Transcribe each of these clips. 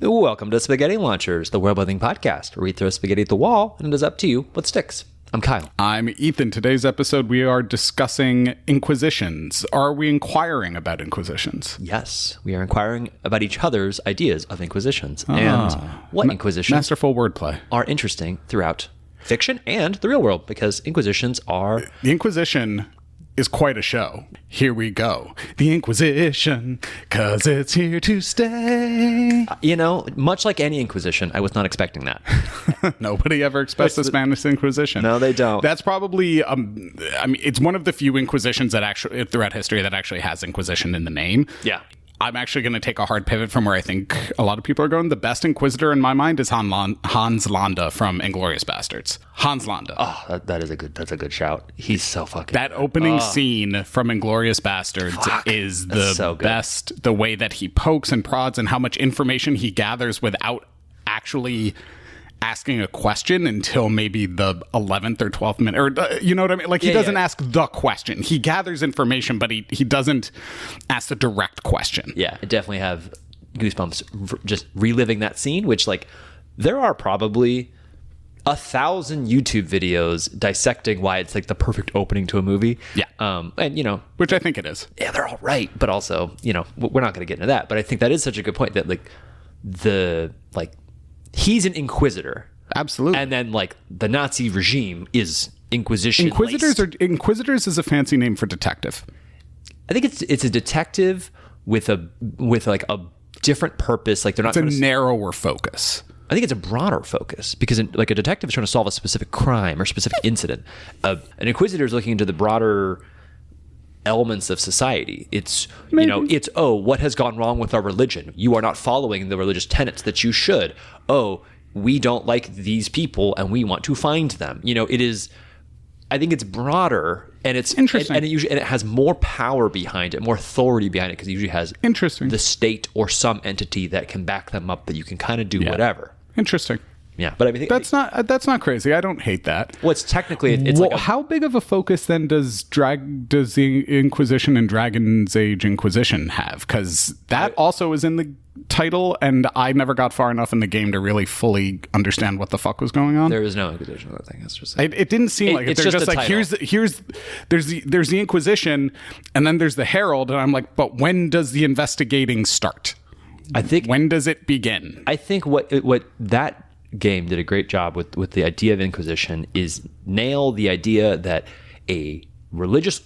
Welcome to Spaghetti Launchers, the world-building podcast where we throw spaghetti at the wall and it is up to you what sticks. I'm Kyle. I'm Ethan. Today's episode, we are discussing Inquisitions. Are we inquiring about Inquisitions? Yes, we are inquiring about each other's ideas of Inquisitions and what Inquisitions Masterful wordplay. are interesting throughout fiction and the real world, because Inquisitions are... The Inquisition is quite a show. Here we go. The Inquisition, 'cause it's here to stay. You know, much like any Inquisition, I was not expecting that. Nobody ever expects the Spanish Inquisition. No, they don't. That's probably, it's one of the few Inquisitions that actually, throughout history, that actually has Inquisition in the name. Yeah. I'm actually going to take a hard pivot from where I think a lot of people are going. The best Inquisitor in my mind is Hans Landa from Inglourious Bastards. Hans Landa. Oh, that's a good shout. He's so fucking That opening scene from Inglourious Bastards is the so good. best. The way that he pokes and prods and how much information he gathers without actually asking a question until maybe the 11th or 12th minute, or you know what I mean? Like, he doesn't ask the question. He gathers information, but he doesn't ask the direct question. Yeah, I definitely have goosebumps just reliving that scene, which, like, there are probably 1,000 YouTube videos dissecting why it's like the perfect opening to a movie. Yeah. And, you know, Which I think it is. yeah, they're all right, but also, you know, we're not going to get into that. But I think that is such a good point that, like, he's an inquisitor. Absolutely. And then, like, the Nazi regime is Inquisition. Inquisitors is a fancy name for detective. I think it's a detective with a different purpose. Like, they're not. It's a narrower focus. I think it's a broader focus, because like a detective is trying to solve a specific crime or specific incident. An inquisitor is looking into the broader elements of society. It's what has gone wrong with our religion? You are not following the religious tenets that you should. Oh, we don't like these people and we want to find them. You know, it is. I think it's broader, and it's interesting, and it has more power behind it, more authority behind it, because it usually has the state or some entity that can back them up, that you can kind of do whatever. Interesting. Yeah, but I mean, that's not crazy. I don't hate that. Well, it's technically it's like how big of a focus then does the Inquisition and Dragon's Age Inquisition have? Because that also is in the title, and I never got far enough in the game to really fully understand what the fuck was going on. There is no Inquisition. I think it's just it didn't seem like it. They're just like, there's the Inquisition, and then there's the Herald, and I'm like, but when does the investigating start? I think, when does it begin? I think what that game did a great job with the idea of Inquisition is nail the idea that a religious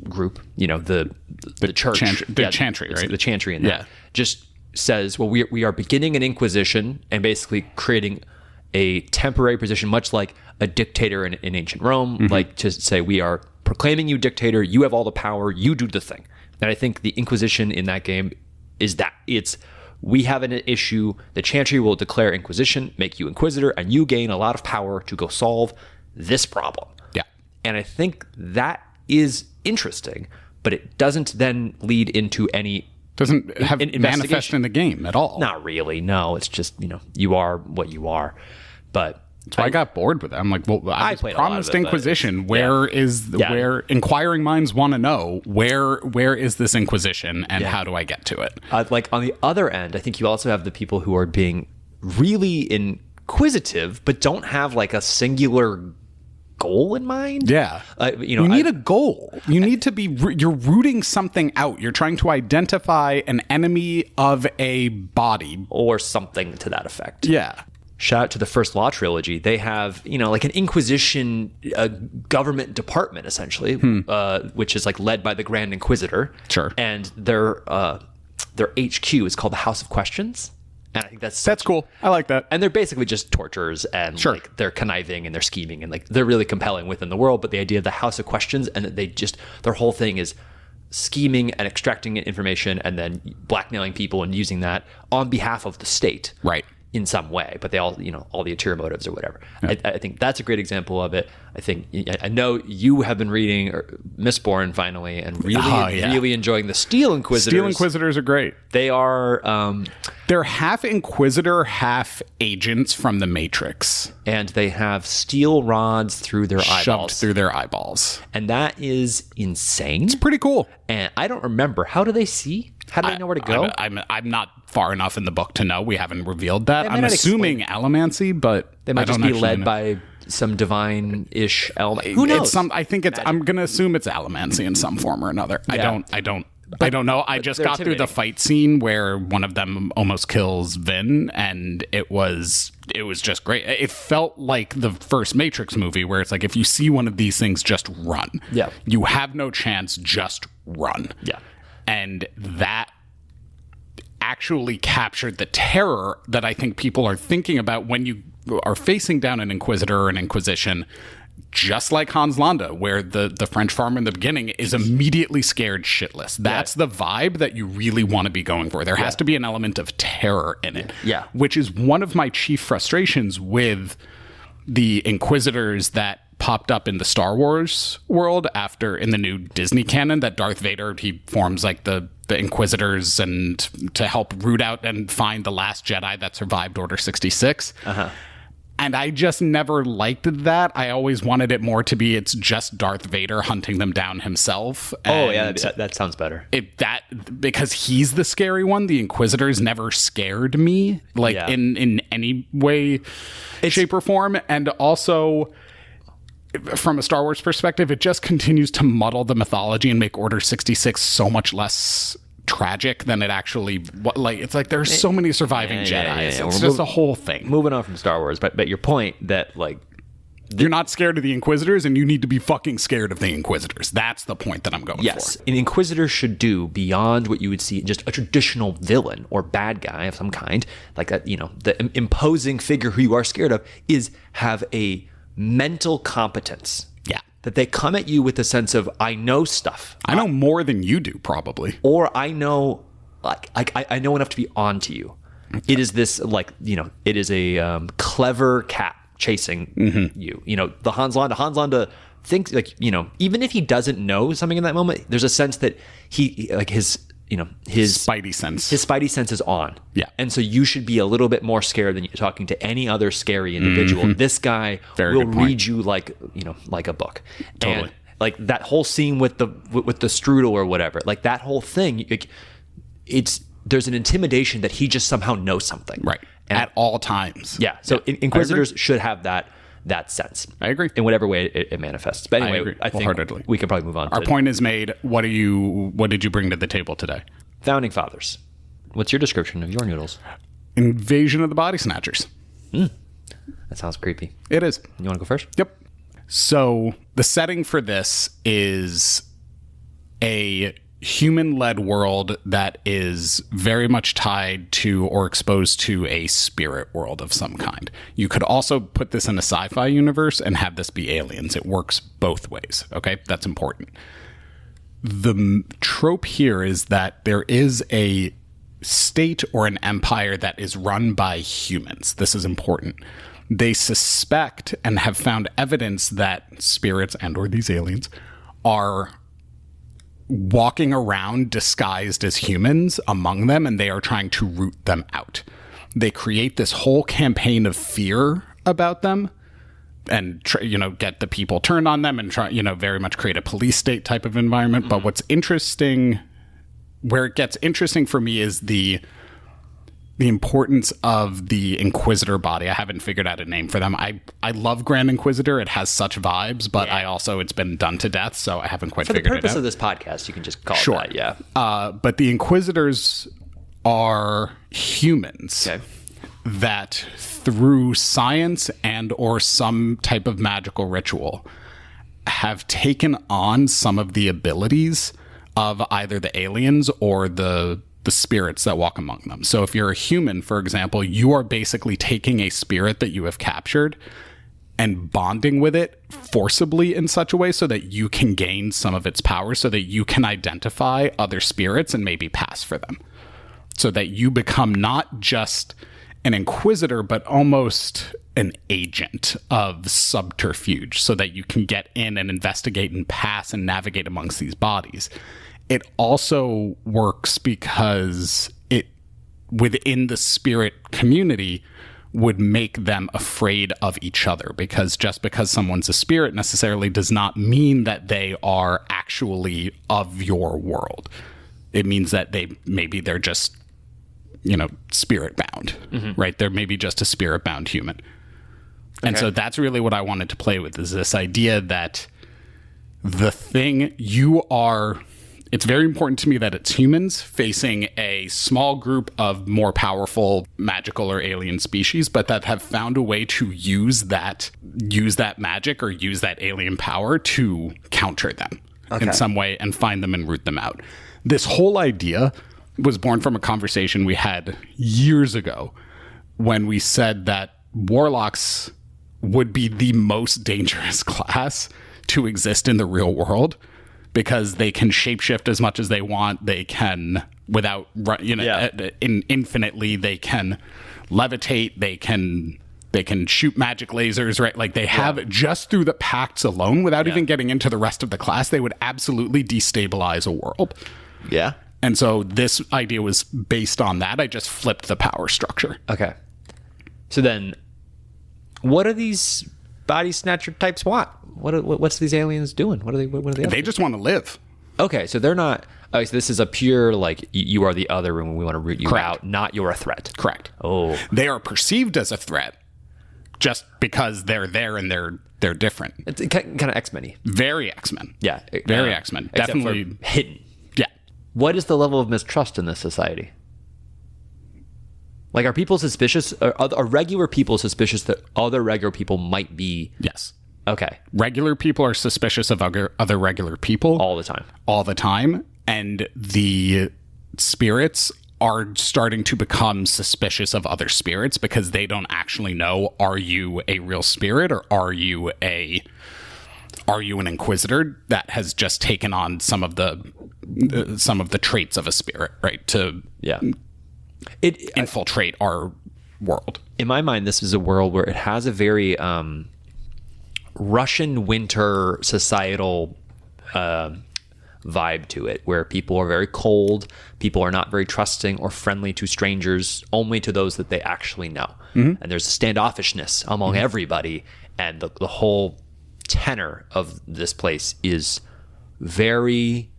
group, you know, the church, chantry, right? The chantry in that just says, well, we are beginning an Inquisition and basically creating a temporary position, much like a dictator in ancient Rome, like to say, we are proclaiming you dictator, you have all the power, you do the thing. And I think the Inquisition in that game is that we have an issue, the chantry will declare Inquisition, make you Inquisitor, and you gain a lot of power to go solve this problem. Yeah. And I think that is interesting, but it doesn't then lead into any... Doesn't have manifest in the game at all. Not really, no. It's just, you know, you are what you are. But... So I got bored with it. I'm like, well, I was promised Inquisition. Where inquiring minds want to know, where is this Inquisition, and how do I get to it? Like, on the other end, I think you also have the people who are being really inquisitive, but don't have like a singular goal in mind. Yeah. You need a goal. You need to be, you're rooting something out. You're trying to identify an enemy of a body. Or something to that effect. Yeah. Shout out to the first Law trilogy. They have, you know, like an Inquisition government department, essentially, which is like led by the Grand Inquisitor. Sure. And their HQ is called the House of Questions. And I think that's cool. I like that. And they're basically just torturers, and like they're conniving and they're scheming, and like they're really compelling within the world. But the idea of the House of Questions, and that their whole thing is scheming and extracting information and then blackmailing people and using that on behalf of the state. Right. In some way, but they all, you know, all the ulterior motives or whatever. Yeah. I think that's a great example of it. I know you have been reading Mistborn finally, and really enjoying the Steel Inquisitors. Steel Inquisitors are great. They are, They're half Inquisitor, half agents from the Matrix. And they have steel rods through their Shoved eyeballs. through their eyeballs. And that is insane. It's pretty cool. And I don't remember. How do they see? How do they know where to go? I'm not far enough in the book to know. We haven't revealed that. They might I'm not assuming allomancy, but They might I just don't be actually led know. by some divine-ish element. Who knows? I think it's. I'm gonna assume it's allomancy in some form or another. Yeah. I don't know. I just they're got through the intimidating. fight scene where one of them almost kills Vin, and it was just great. It felt like the first Matrix movie, where it's like if you see one of these things, just run. Yeah. You have no chance. Just run. Yeah. And that actually captured the terror that I think people are thinking about when you are facing down an Inquisitor or an Inquisition, just like Hans Landa, where the French farmer in the beginning is immediately scared shitless. That's the vibe that you really want to be going for. There has to be an element of terror in it. Yeah. Which is one of my chief frustrations with the Inquisitors that popped up in the Star Wars world after in the new Disney canon, that Darth Vader, he forms like the Inquisitors and to help root out and find the last Jedi that survived Order 66. And I just never liked that. I always wanted it more to be it's just Darth Vader hunting them down himself. Oh, yeah, And that sounds better. because he's the scary one. The Inquisitors never scared me, like Yeah. in any way, shape, or form. And also, from a Star Wars perspective, it just continues to muddle the mythology and make Order 66 so much less tragic than it actually it's like there's so many surviving Jedis. yeah. It's We're just a whole thing. Moving on from Star Wars, but your point that like You're not scared of the Inquisitors, and you need to be fucking scared of the Inquisitors. That's the point that I'm going yes, for. an Inquisitor should do beyond what you would see in just a traditional villain or bad guy of some kind, like that. The imposing figure who you are scared of is have a mental competence. Yeah. That they come at you with a sense of I know stuff. I know more than you do, probably. Or I know, I know enough to be on to you. It is this, it is a clever cat chasing you. The Hans Landa thinks, even if he doesn't know something in that moment, there's a sense that his Spidey sense. His Spidey sense is on. Yeah. And so you should be a little bit more scared than you're talking to any other scary individual. This guy Very will good point. read you like a book. Totally. And like that whole scene with the strudel or whatever, like that whole thing, there's an intimidation that he just somehow knows something. Right. And, At all times. yeah. So Inquisitors should have that sense. I agree. In whatever way it manifests. But anyway, agree I think wholeheartedly. we can probably move on Our to point is made. What did you bring to the table today? Founding Fathers. What's your description of your noodles? Invasion of the Body Snatchers. That sounds creepy. It is. You want to go first? Yep. So the setting for this is a human-led world that is very much tied to or exposed to a spirit world of some kind. You could also put this in a sci-fi universe and have this be aliens. It works both ways. Okay, that's important. The trope here is that there is a state or an empire that is run by humans. This is important. They suspect and have found evidence that spirits and or these aliens are walking around disguised as humans among them, and they are trying to root them out. They create this whole campaign of fear about them and get the people turned on them and try very much create a police state type of environment. But what's interesting, where it gets interesting for me, is the importance of the Inquisitor body. I haven't figured out a name for them. I love Grand Inquisitor. It has such vibes, but I also, it's been done to death, so I haven't quite figured it out. For the purpose of this podcast, you can just call Sure. it that, yeah. But the Inquisitors are humans that through science and or some type of magical ritual have taken on some of the abilities of either the aliens or the spirits that walk among them. So if you're a human, for example, you are basically taking a spirit that you have captured and bonding with it forcibly in such a way so that you can gain some of its power, so that you can identify other spirits and maybe pass for them. So that you become not just an inquisitor, but almost an agent of subterfuge, so that you can get in and investigate and pass and navigate amongst these bodies. It also works because within the spirit community would make them afraid of each other, because just because someone's a spirit necessarily does not mean that they are actually of your world. It means that they're just, spirit bound, right? They're maybe just a spirit bound human. And so that's really what I wanted to play with, is this idea that the thing you are, it's very important to me that it's humans facing a small group of more powerful magical or alien species, but that have found a way to use that magic or use that alien power to counter them in some way and find them and root them out. This whole idea was born from a conversation we had years ago when we said that warlocks would be the most dangerous class to exist in the real world, because they can shapeshift as much as they want. They can, infinitely, they can levitate. They can shoot magic lasers, right? Like they have, just through the pacts alone, without even getting into the rest of the class, they would absolutely destabilize a world. Yeah. And so this idea was based on that. I just flipped the power structure. Okay. So then, what are these body snatcher types want? What's these aliens doing? What are they? They just want to live. Okay, so they're not. So this is a pure you are the other, and we want to root you out. Not you're a threat. Correct. Oh, they are perceived as a threat, just because they're there and they're different. It's kind of X-Men-y. Very X-Men. Yeah, very X-Men. Definitely hidden. Yeah. What is the level of mistrust in this society? Like, are people suspicious? Are regular people suspicious that other regular people might be? Yes. Okay. Regular people are suspicious of other regular people. All the time. All the time. And the spirits are starting to become suspicious of other spirits, because they don't actually know, are you a real spirit, or are you an inquisitor that has just taken on some of the traits of a spirit, right? To infiltrate our world. In my mind, this is a world where it has a very Russian winter societal vibe to it, where people are very cold, people are not very trusting or friendly to strangers, only to those that they actually know. And there's a standoffishness among everybody, and the whole tenor of this place is very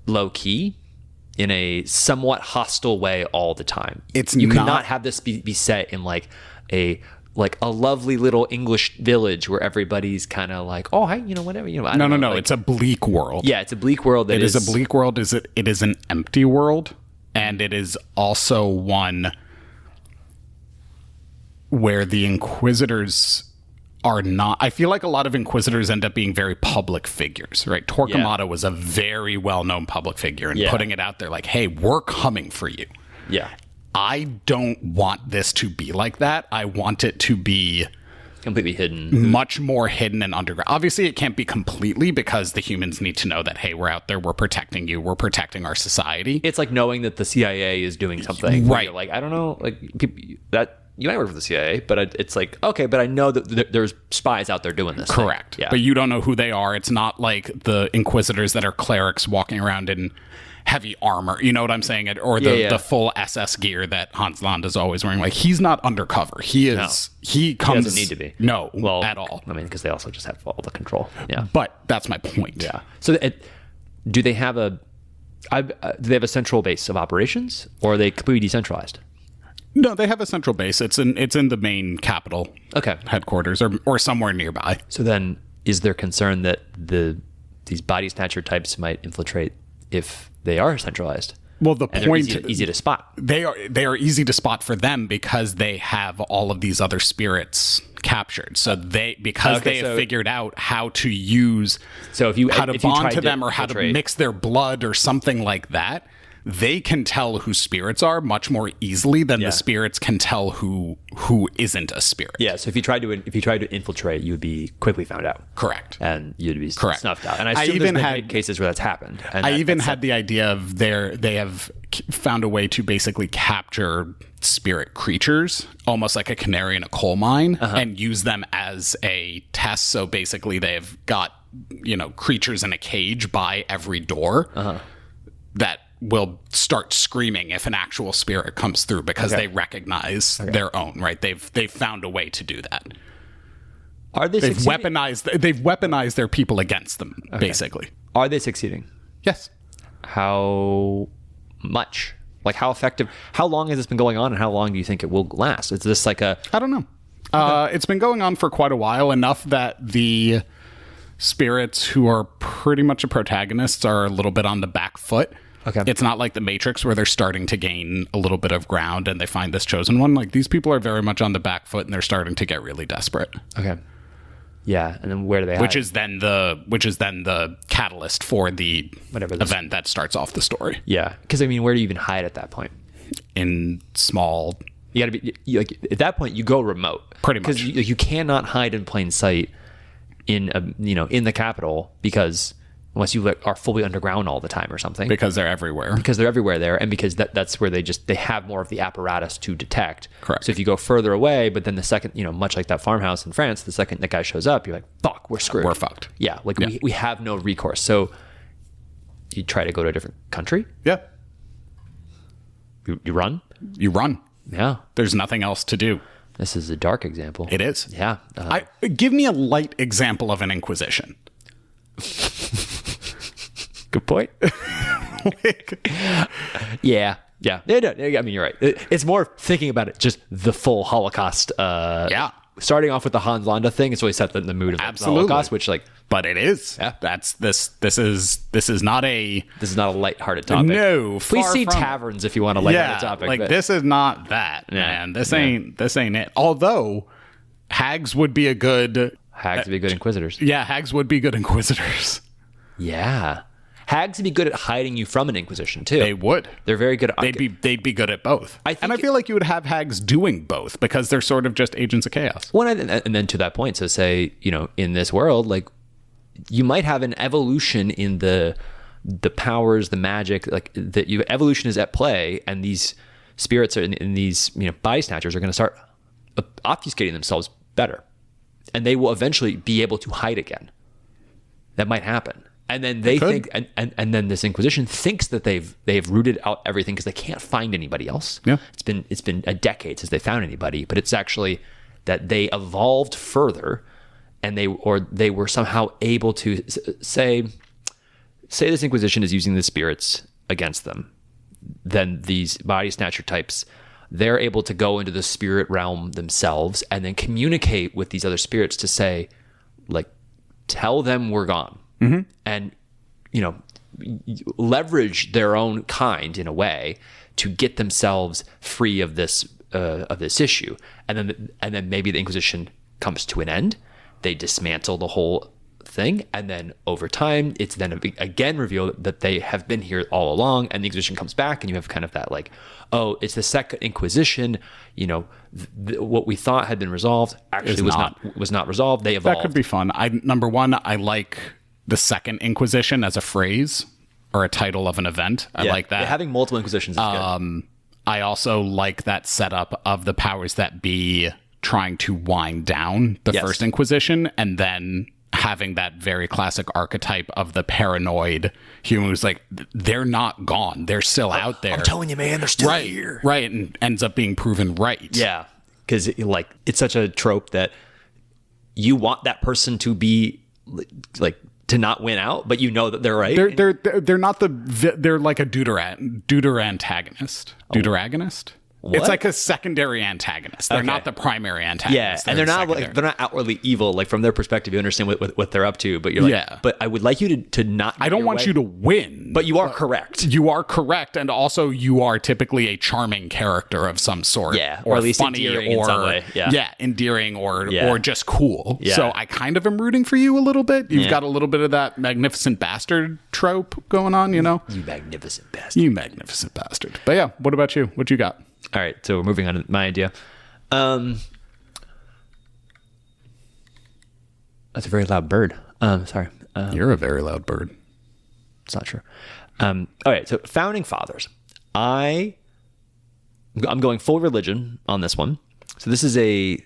low-key, in a somewhat hostile way all the time. You cannot have this be set in like a lovely little English village where everybody's kind of like, oh, hi, whatever, No. It's a bleak world. Yeah, it's a bleak world. It is a bleak world. It is an empty world, and it is also one where the Inquisitors are not. I feel like a lot of Inquisitors end up being very public figures, right? Torquemada was a very well-known public figure, and putting it out there like, hey, we're coming for you. Yeah. I don't want this to be like that. I want it to be completely hidden, much more hidden and underground. Obviously, it can't be completely, because the humans need to know that, hey, we're out there, we're protecting you, we're protecting our society. It's like knowing that the CIA is doing something. Right. You're like, I don't know, like that. You might work for the CIA, but it's like, okay, but I know that there's spies out there doing this. Correct. Yeah. But you don't know who they are. It's not like the Inquisitors that are clerics walking around in heavy armor. You know what I'm saying? Or the full SS gear that Hans Landa's always wearing. Like, he's not undercover. He is. No. He comes. He doesn't need to be. No, at all. I mean, because they also just have all the control. Yeah. But that's my point. Yeah. So do they have a central base of operations, or are they completely decentralized? No, they have a central base. It's in the main capital headquarters, or somewhere nearby. So then, is there concern that these body snatcher types might infiltrate if they are centralized? Well, the point easy to spot. They are easy to spot for them, because they have all of these other spirits captured. So they have figured out how to use, how to bond to them, or how to mix their blood or something like that. They can tell who spirits are much more easily than the spirits can tell who isn't a spirit. Yeah. So if you tried to infiltrate, you would be quickly found out. Correct. And you'd be snuffed out. And I assume there's been cases where that's happened. And I even had the idea of they have found a way to basically capture spirit creatures, almost like a canary in a coal mine, and use them as a test. So basically, they've got creatures in a cage by every door that will start screaming if an actual spirit comes through because they recognize their own, right? They've found a way to do that. Are they They've weaponized their people against them, basically. Are they succeeding? Yes. How much? Like, how effective? How long has this been going on, and how long do you think it will last? Is this like a... I don't know. It's been going on for quite a while, enough that the spirits who are pretty much the protagonists are a little bit on the back foot. Okay. It's not like the Matrix where they're starting to gain a little bit of ground and they find this chosen one. Like, these people are very much on the back foot, and they're starting to get really desperate. Okay. Yeah, and then where do they hide? Which is then the catalyst for the event that starts off the story. Yeah, because I mean, where do you even hide at that point? In small... You got to be like, at that point you go remote. Pretty much. Because you cannot hide in plain sight in the capital, because unless you are fully underground all the time or something. Because they're everywhere. Because they're everywhere there, and because that's where they have more of the apparatus to detect. Correct. So if you go further away, but then the second, much like that farmhouse in France, the second that guy shows up, you're like, fuck, we're screwed. We're fucked. Yeah, we have no recourse. So you try to go to a different country? Yeah. You run? You run. Yeah. There's nothing else to do. This is a dark example. It is. Yeah. Give me a light example of an Inquisition. Good point. Yeah. I mean, you're right. It's more thinking about it, just the full Holocaust. Starting off with the Hans Landa thing, it's really set the mood of the Holocaust, which but it is. Yeah. This is not a lighthearted topic. No, please see taverns if you want a lighthearted topic. Like, this is not that, man. This ain't it. Although hags would be good inquisitors. Yeah, hags would be good inquisitors. Yeah. Hags would be good at hiding you from an inquisition too. They would. They're very good. They'd be good at both. I feel like you would have hags doing both because they're sort of just agents of chaos. Well, and then to that point, so say, in this world, like, you might have an evolution in the powers, the magic, like evolution is at play, and these spirits are in these body snatchers are going to start obfuscating themselves better, and they will eventually be able to hide again. That might happen. And then they think, and then this Inquisition thinks that they've rooted out everything because they can't find anybody else. Yeah, it's been a decade since they found anybody, but it's actually that they evolved further, and they were somehow able to say this Inquisition is using the spirits against them. Then these body snatcher types, they're able to go into the spirit realm themselves and then communicate with these other spirits to say, like, tell them we're gone. Mm-hmm. And, leverage their own kind in a way to get themselves free of this issue. And then maybe the Inquisition comes to an end. They dismantle the whole thing. And then over time, it's then again revealed that they have been here all along, and the Inquisition comes back, and you have kind of that like, oh, it's the Second Inquisition. What we thought had been resolved actually was not resolved. They evolved. That could be fun. Number one, I like the Second Inquisition as a phrase or a title of an event. I like that. Yeah, having multiple Inquisitions is good. I also like that setup of the powers that be trying to wind down the First Inquisition, and then having that very classic archetype of the paranoid human who's like, they're not gone. They're still out there. I'm telling you, man, they're still here. Right, and ends up being proven right. Yeah, because it's such a trope that you want that person to be like to not win out, but that they're right. They're not they're like a deuter antagonist. Deuteragonist? What? It's like a secondary antagonist. They're not the primary antagonist. Yeah, and they're not outwardly evil. Like, from their perspective, you understand what they're up to. But you're like, but I would like you to not. I don't want you to win. But you are correct. You are correct, and also you are typically a charming character of some sort. Yeah, or at least funny, endearing in some way. Yeah, endearing or just cool. Yeah. So I kind of am rooting for you a little bit. You've got a little bit of that magnificent bastard trope going on. You magnificent bastard. You magnificent bastard. But yeah, what about you? What you got? All right, so we're moving on to my idea. That's a very loud bird. Sorry. You're a very loud bird. It's not true. All right, so founding fathers. I'm going full religion on this one. So this is a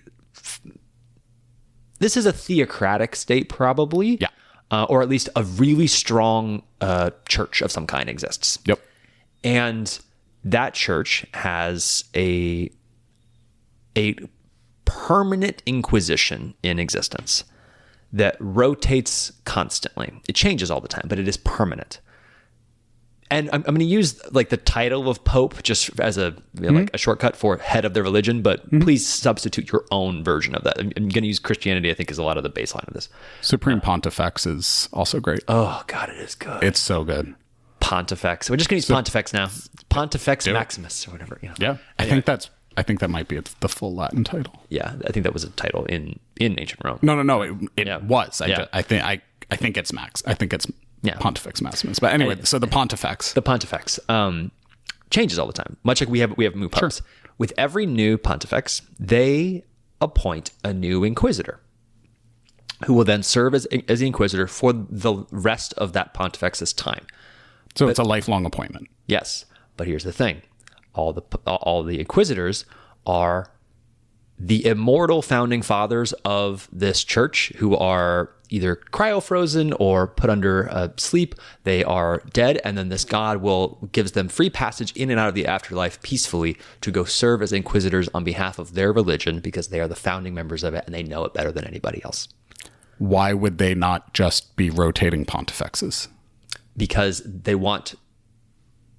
theocratic state, probably. Yeah. Or at least a really strong church of some kind exists. Yep. And that church has a permanent inquisition in existence that rotates constantly. It changes all the time, but it is permanent. And I'm going to use like the title of Pope just as a like a shortcut for head of the religion, but please substitute your own version of that. I'm going to use Christianity, I think, is a lot of the baseline of this. Supreme Pontifex is also great. Oh, God, it is good. It's so good. Pontifex. We're just going to use Pontifex now. Pontifex Maximus or whatever. Yeah. I think that might be the full Latin title. Yeah, I think that was a title in ancient Rome. No. It was. I think it's Max. I think it's Pontifex Maximus. But anyway, so the Pontifex. The Pontifex changes all the time. Much like we have new popes. Sure. With every new Pontifex, they appoint a new inquisitor who will then serve as the inquisitor for the rest of that pontifex's time. So it's a lifelong appointment. Yes, but here's the thing: all the inquisitors are the immortal founding fathers of this church, who are either cryo-frozen or put under sleep. They are dead, and then this God gives them free passage in and out of the afterlife peacefully to go serve as inquisitors on behalf of their religion, because they are the founding members of it and they know it better than anybody else. Why would they not just be rotating pontifexes? Because they want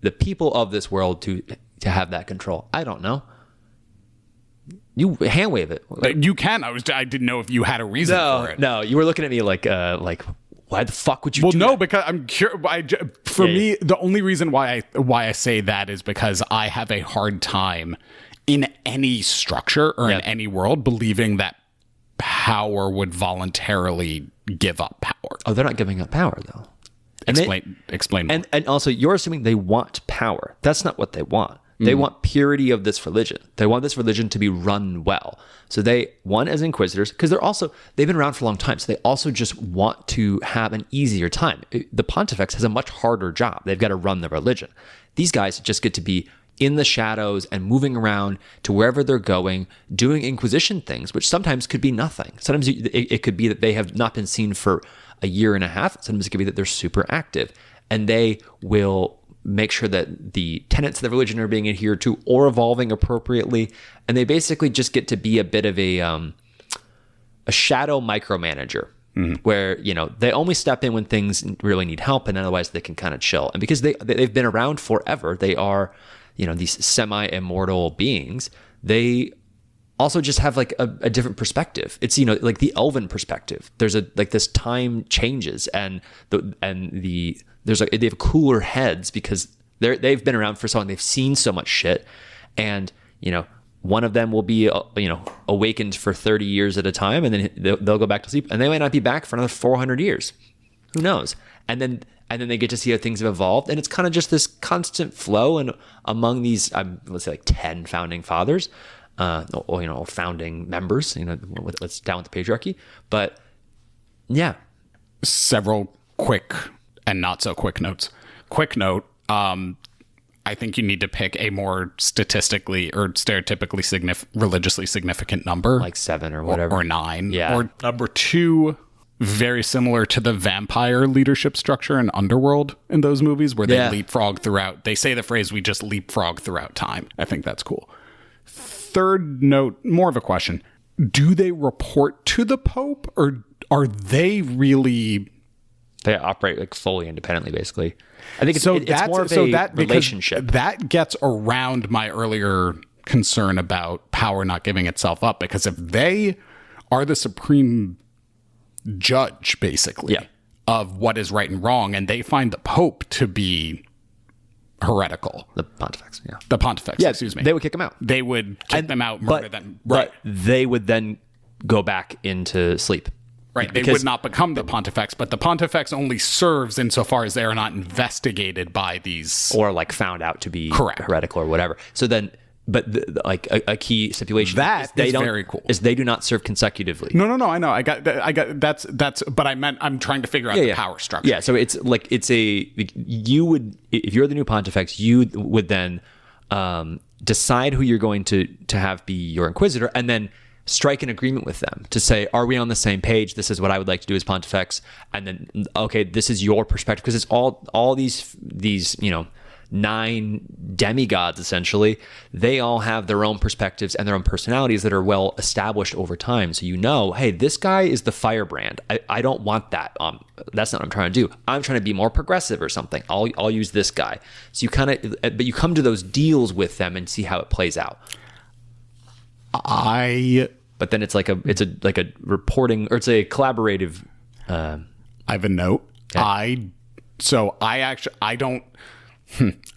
the people of this world to have that control. I don't know. You hand wave it. You can. I didn't know if you had a reason for it. No, you were looking at me like why the fuck would you do that? Well, no, because I'm curious. Me, the only reason why I say that is because I have a hard time in any structure or in any world believing that power would voluntarily give up power. Oh, they're not giving up power, though. Explain more. And also, you're assuming they want power. That's not what they want. They want purity of this religion. They want this religion to be run well. So as inquisitors, because they've been around for a long time, so they also just want to have an easier time. The Pontifex has a much harder job. They've got to run the religion. These guys just get to be in the shadows and moving around to wherever they're going, doing Inquisition things, which sometimes could be nothing. Sometimes it could be that they have not been seen for a year and a half. Sometimes it could be that they're super active, and they will make sure that the tenets of the religion are being adhered to or evolving appropriately. And they basically just get to be a bit of a shadow micromanager, where, they only step in when things really need help, and otherwise they can kind of chill. And because they've been around forever, they are, these semi-immortal beings. They also just have like a different perspective. It's, like the elven perspective. There's this time changes, and they have cooler heads because they've been around for so long. They've seen so much shit, and one of them will be awakened for 30 years at a time, and then they'll go back to sleep, and they might not be back for another 400 years. Who knows? And then they get to see how things have evolved, and it's kind of just this constant flow. And among these, let's say like 10 founding fathers, or founding members, what's down with the patriarchy, but yeah, several quick and not so quick notes. Quick note, I think you need to pick a more statistically or stereotypically religiously significant number. Like 7 or whatever. Or 9. Yeah. Or number 2, very similar to the vampire leadership structure in Underworld in those movies, where they leapfrog throughout. They say the phrase, "We just leapfrog throughout time." I think that's cool. Third note, more of a question. Do they report to the Pope, or are they really... They operate like fully independently, basically. I think it's more of a relationship. That gets around my earlier concern about power not giving itself up, because if they are the supreme judge, basically, of what is right and wrong, and they find the Pope to be heretical. The Pontifex, excuse me. They would kick them out. They would kick them out, murder them. Right. But they would then go back into sleep. Right, they would not become the Pontifex, but the Pontifex only serves insofar as they are not investigated by these... Or like found out to be heretical or whatever. So then, but a key stipulation that is very cool. Is they do not serve consecutively. No, I know. I got that's, but I'm trying to figure out the power structure. Yeah, so it's you would, if you're the new Pontifex, you would then decide who you're going to have be your inquisitor, and then strike an agreement with them to say, are we on the same page? This is what I would like to do as Pontifex. And then, okay, this is your perspective. Because it's all these 9 demigods, essentially, they all have their own perspectives and their own personalities that are well established over time. So hey, this guy is the firebrand. I don't want that. That's not what I'm trying to do. I'm trying to be more progressive or something. I'll use this guy. So but you come to those deals with them and see how it plays out. But then it's like a reporting, or it's a collaborative. I have a note. Okay.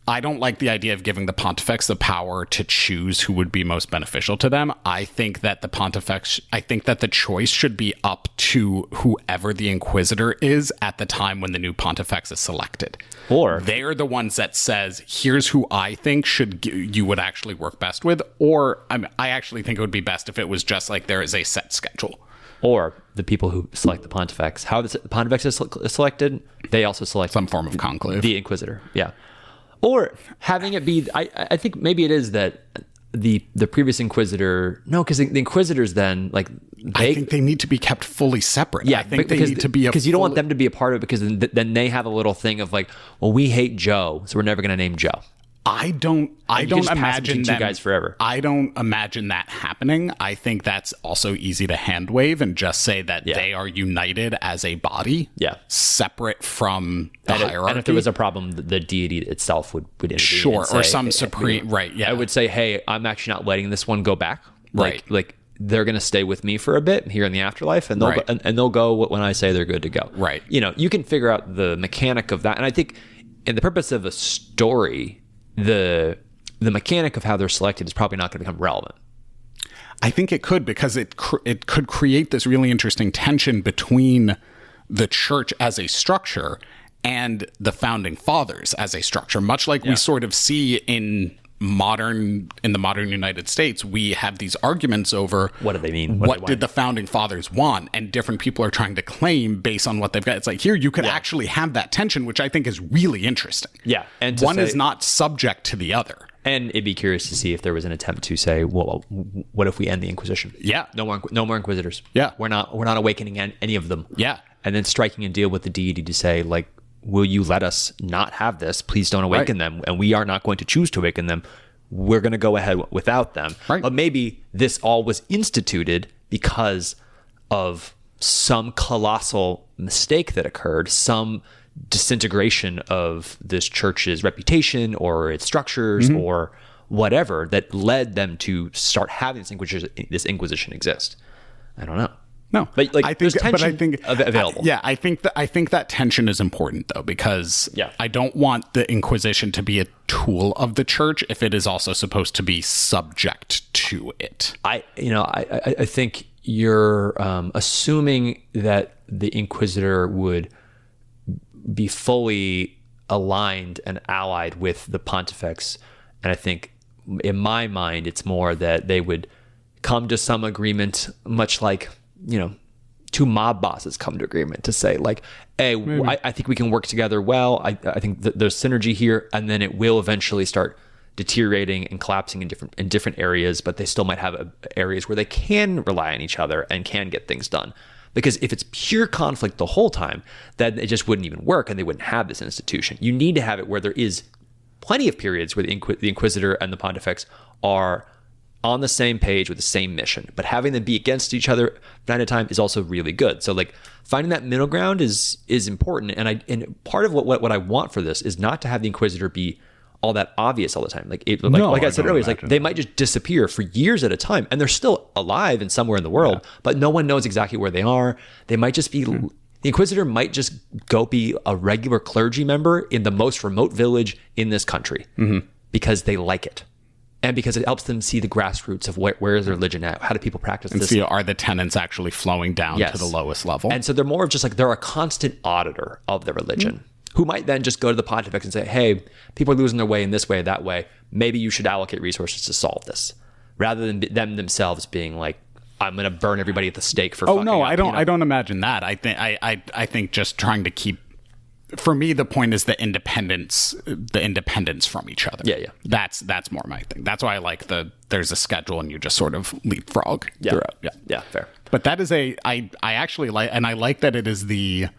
I don't like the idea of giving the pontifex the power to choose who would be most beneficial to them. I think that the choice should be up to whoever the inquisitor is at the time when the new pontifex is selected. Or they're the ones that says, here's who I think you would actually work best with. Or I actually think it would be best if it was just like there is a set schedule. Or the people who select the pontifex. How the pontifex is selected, they also select some form of conclave. The inquisitor, yeah. Or having it be, I think maybe it is that the previous inquisitor, no, because the inquisitors then, like, I think they need to be kept fully separate. Yeah, I think they need to be because you don't want them to be a part of it, because then they have a little thing of like, well, we hate Joe, so we're never going to name Joe. I don't imagine two guys forever. I don't imagine that happening. I think that's also easy to hand wave and just say that they are united as a body, separate from the hierarchy. And if there was a problem, the deity itself would intervene. Sure, or some supreme, right? Yeah, I would say, hey, I'm actually not letting this one go back. Right, like they're going to stay with me for a bit here in the afterlife, and they'll go when I say they're good to go. Right. You can figure out the mechanic of that, and I think in the purpose of a story, the mechanic of how they're selected is probably not going to become relevant. I think it could, because it could create this really interesting tension between the church as a structure and the founding fathers as a structure, much like we sort of see in the modern United States. We have these arguments over what do they mean? What did the founding fathers want? And different people are trying to claim based on what they've got. It's like here you could actually have that tension, which I think is really interesting. Yeah. And one is not subject to the other. And it'd be curious to see if there was an attempt to say, well, what if we end the Inquisition? Yeah. No more Inquisitors. Yeah. We're not awakening any of them. Yeah. And then striking a deal with the deity to say, like, will you let us not have this? Please don't awaken them. And we are not going to choose to awaken them. We're going to go ahead without them. Right. But maybe this all was instituted because of some colossal mistake that occurred, some disintegration of this church's reputation or its structures or whatever that led them to start having this Inquisition exist. I don't know. No, but like, there's tension available. I think that tension is important though, because I don't want the Inquisition to be a tool of the church if it is also supposed to be subject to it. I think you're assuming that the Inquisitor would be fully aligned and allied with the Pontifex, and I think in my mind it's more that they would come to some agreement, much like two mob bosses come to agreement to say, like, hey, I think we can work together well. I think there's synergy here, and then it will eventually start deteriorating and collapsing in different areas, but they still might have areas where they can rely on each other and can get things done. Because if it's pure conflict the whole time, then it just wouldn't even work, and they wouldn't have this institution. You need to have it where there is plenty of periods where the Inquisitor and the Pontifex are on the same page with the same mission, but having them be against each other at a time is also really good. So like finding that middle ground is important. And part of what I want for this is not to have the Inquisitor be all that obvious all the time. Like I said earlier, it's like they might just disappear for years at a time, and they're still alive and somewhere in the world, but no one knows exactly where they are. They might just be, the Inquisitor might just go be a regular clergy member in the most remote village in this country because they like it. And because it helps them see the grassroots of where is their religion at? How do people practice and this? See, are the tenets actually flowing down to the lowest level? And so they're more of just like, they're a constant auditor of their religion, who might then just go to the Pontifex and say, hey, people are losing their way in this way, that way. Maybe you should allocate resources to solve this. Rather than them themselves being like, I'm going to burn everybody at the stake for fucking up, I don't imagine that. I think just trying to keep, for me, the point is the independence from each other. Yeah. That's more my thing. That's why I like there's a schedule and you just sort of leapfrog throughout. Yeah, fair. But that is I actually like, and I like that it is the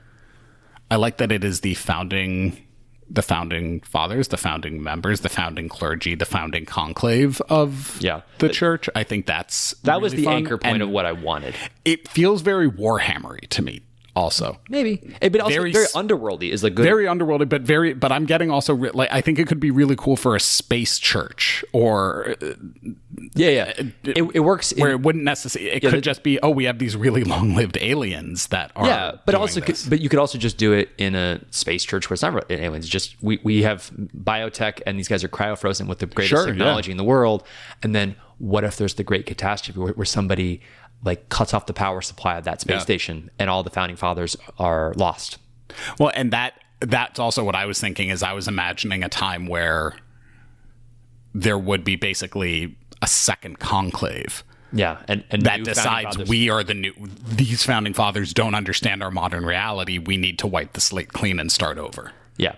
founding the founding fathers, the founding members, the founding clergy, the founding conclave of the church. I think that really was the fun. anchor point of what I wanted. It feels very Warhammery to me. Also, maybe, but also very underworldy is a good, very underworldy, but I'm getting also I think it could be really cool for a space church or it works where it wouldn't necessarily. It could just be we have these really long-lived aliens that are but also but you could also just do it in a space church where it's not aliens. Just we have biotech and these guys are cryofrozen with the greatest technology in the world, and then what if there's the great catastrophe where somebody like cuts off the power supply of that space station and all the founding fathers are lost. Well, and that's also what I was thinking is I was imagining a time where there would be basically a second conclave. Yeah. And that decides these founding fathers don't understand our modern reality. We need to wipe the slate clean and start over. Yeah.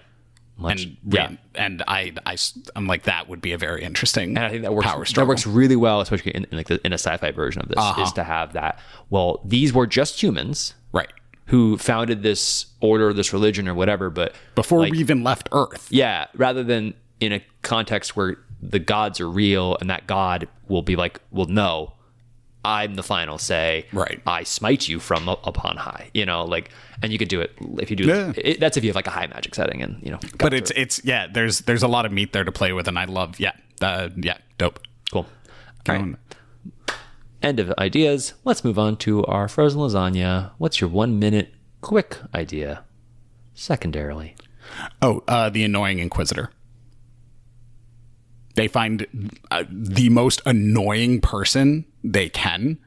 And I'm like, that would be a very interesting, and I think that works. Power struggle. That works really well, especially in a sci-fi version of this, is to have that. Well, these were just humans, right, who founded this order, this religion, or whatever. But before we even left Earth, rather than in a context where the gods are real and that God will be like, well, no, I'm the final say. Right. I smite you from upon high. And you could do it if you do. That's if you have like a high magic setting, and But it's there's a lot of meat there to play with, and I love dope. Cool. All right. End of ideas. Let's move on to our frozen lasagna. What's your 1 minute quick idea? Secondarily. The annoying Inquisitor. They find the most annoying person they can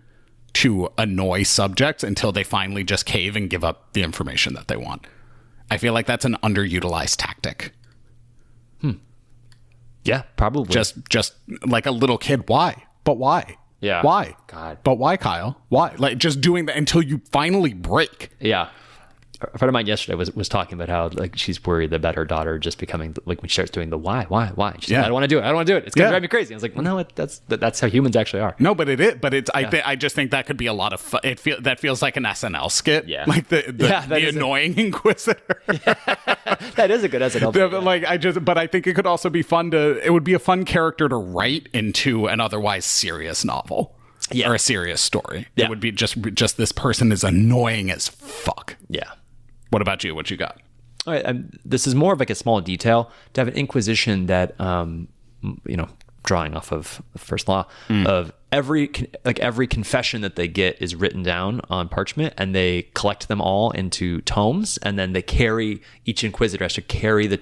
to annoy subjects until they finally just cave and give up the information that they want. I feel like that's an underutilized tactic. Yeah, probably. Just like a little kid. Why? But why? Yeah. Why? God. But why, Kyle? Why? Like just doing that until you finally break. Yeah. A friend of mine yesterday was talking about how like she's worried about her daughter just becoming like when she starts doing the why. She's like, I don't want to do it. It's gonna drive me crazy. I was like, well, no, that's how humans actually are. No, but it is. But it's. I just think that could be a lot of fun. That feels like an SNL skit. Yeah, like the annoying Inquisitor. That is a good SNL. But I think it could also be fun it would be a fun character to write into an otherwise serious novel. Yeah. Or a serious story. Yeah. It would be just this person is annoying as fuck. Yeah. What about you? What you got? All right. This is more of like a small detail to have an Inquisition that, drawing off of First Law, of every confession that they get is written down on parchment, and they collect them all into tomes, and then each Inquisitor has to carry the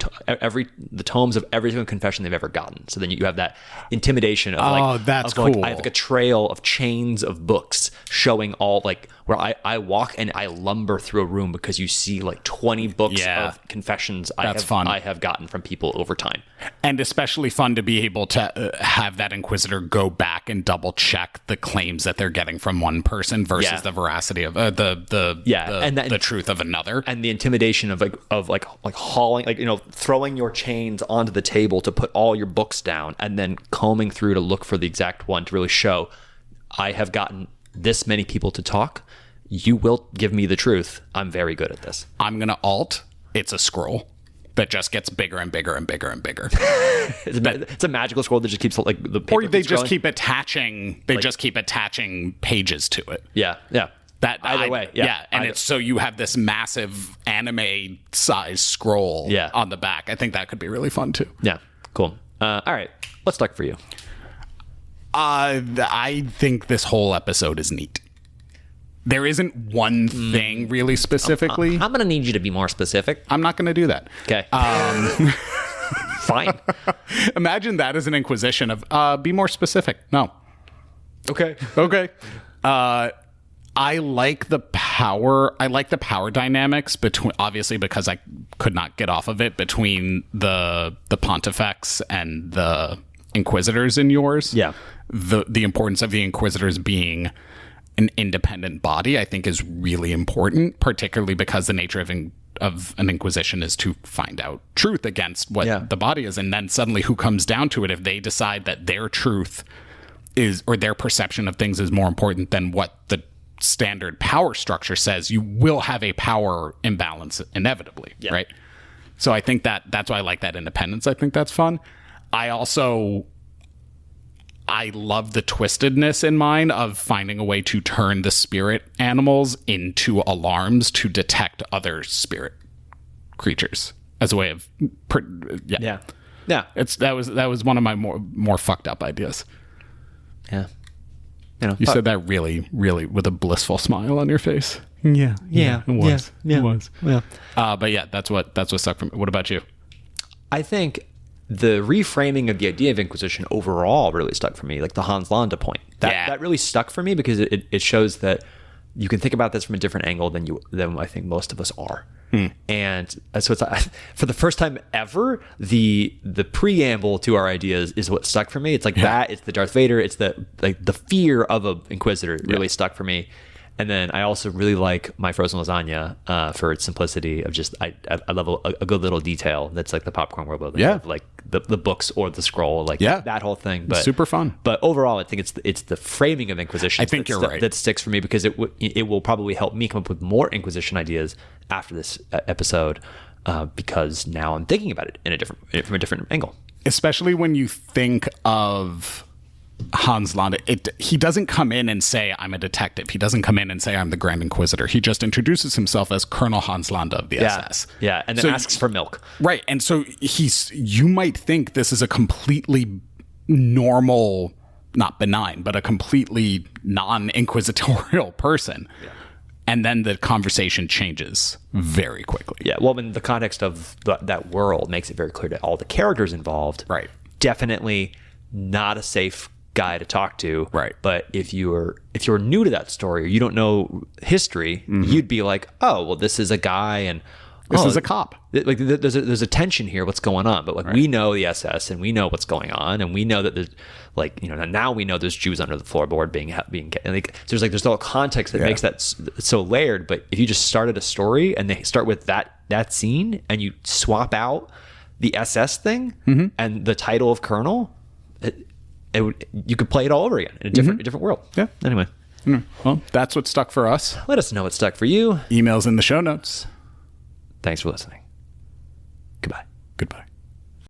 tomes of every single confession they've ever gotten. So then you have that intimidation of that's cool. Like, I have like a trail of chains of books showing all like where I walk and I lumber through a room because you see like 20 books of confessions I have gotten from people over time. And especially fun to be able to have that Inquisitor go back and double check the claims that they're getting from one person versus the veracity of the truth of another, and the intimidation of hauling throwing your chains onto the table to put all your books down and then combing through to look for the exact one to really show I have gotten this many people to talk. You will give me the truth. I'm very good at this. I'm gonna alt. It's a scroll that just gets bigger and bigger and bigger and bigger. It's a magical scroll that just keeps like the paper. Or they just keep attaching. They just keep attaching pages to it. Yeah. That either way. Yeah. And it's so you have this massive anime size scroll on the back. I think that could be really fun too. Yeah. Cool. All right. What's stuck for you? I think this whole episode is neat. There isn't one thing really specifically. I'm going to need you to be more specific. I'm not going to do that. Okay. Fine. Imagine that as an Inquisition of be more specific. No. Okay. I like the power. I like the power dynamics between, obviously because I could not get off of it, between the Pontifex and the Inquisitors in yours. Yeah. The importance of the Inquisitors being an independent body, I think, is really important, particularly because the nature of an Inquisition is to find out truth against what the body is. And then suddenly who comes down to it, if they decide that their truth is, or their perception of things is more important than what the standard power structure says, you will have a power imbalance inevitably, right? So I think that's why I like that independence. I think that's fun. I love the twistedness in mine of finding a way to turn the spirit animals into alarms to detect other spirit creatures as a way of Yeah. That was one of my more fucked up ideas. Yeah. You said that really, really with a blissful smile on your face. Yeah. It was. Yeah. It was. Yeah. But yeah, that's what stuck from me. What about you? I think the reframing of the idea of Inquisition overall really stuck for me, like the Hans Landa point. That really stuck for me because it shows that you can think about this from a different angle than I think most of us are. And so it's for the first time ever, the preamble to our ideas is what stuck for me. It's like that. It's the Darth Vader. It's the fear of an Inquisitor really stuck for me. And then I also really like My Frozen Lasagna for its simplicity of just I love a good little detail that's like the popcorn world building of like the books or the scroll, like that whole thing. But super fun. But overall, I think it's the framing of Inquisition. I think you're right. That sticks for me because it will probably help me come up with more Inquisition ideas after this episode because now I'm thinking about it from a different angle. Especially when you think of Hans Landa, he doesn't come in and say, I'm a detective. He doesn't come in and say, I'm the Grand Inquisitor. He just introduces himself as Colonel Hans Landa of the SS. Yeah, and then asks for milk. Right, and so you might think this is a completely normal, not benign, but a completely non-inquisitorial person. Yeah. And then the conversation changes very quickly. Yeah, well, in the context of that world makes it very clear to all the characters involved. Right. Definitely not a safe guy to talk to. Right. But if you're new to that story or you don't know history, you'd be like, oh, well, this is a guy and this is a cop. Like there's a tension here. What's going on? But like we know the SS and we know what's going on and we know that there's like now we know there's Jews under the floorboard being like so there's all context that makes that so layered. But if you just started a story and they start with that scene and you swap out the SS thing and the title of Colonel, you could play it all over again in a different world. Yeah. Anyway. Well, that's what stuck for us. Let us know what stuck for you. Emails in the show notes. Thanks for listening. Goodbye. Goodbye.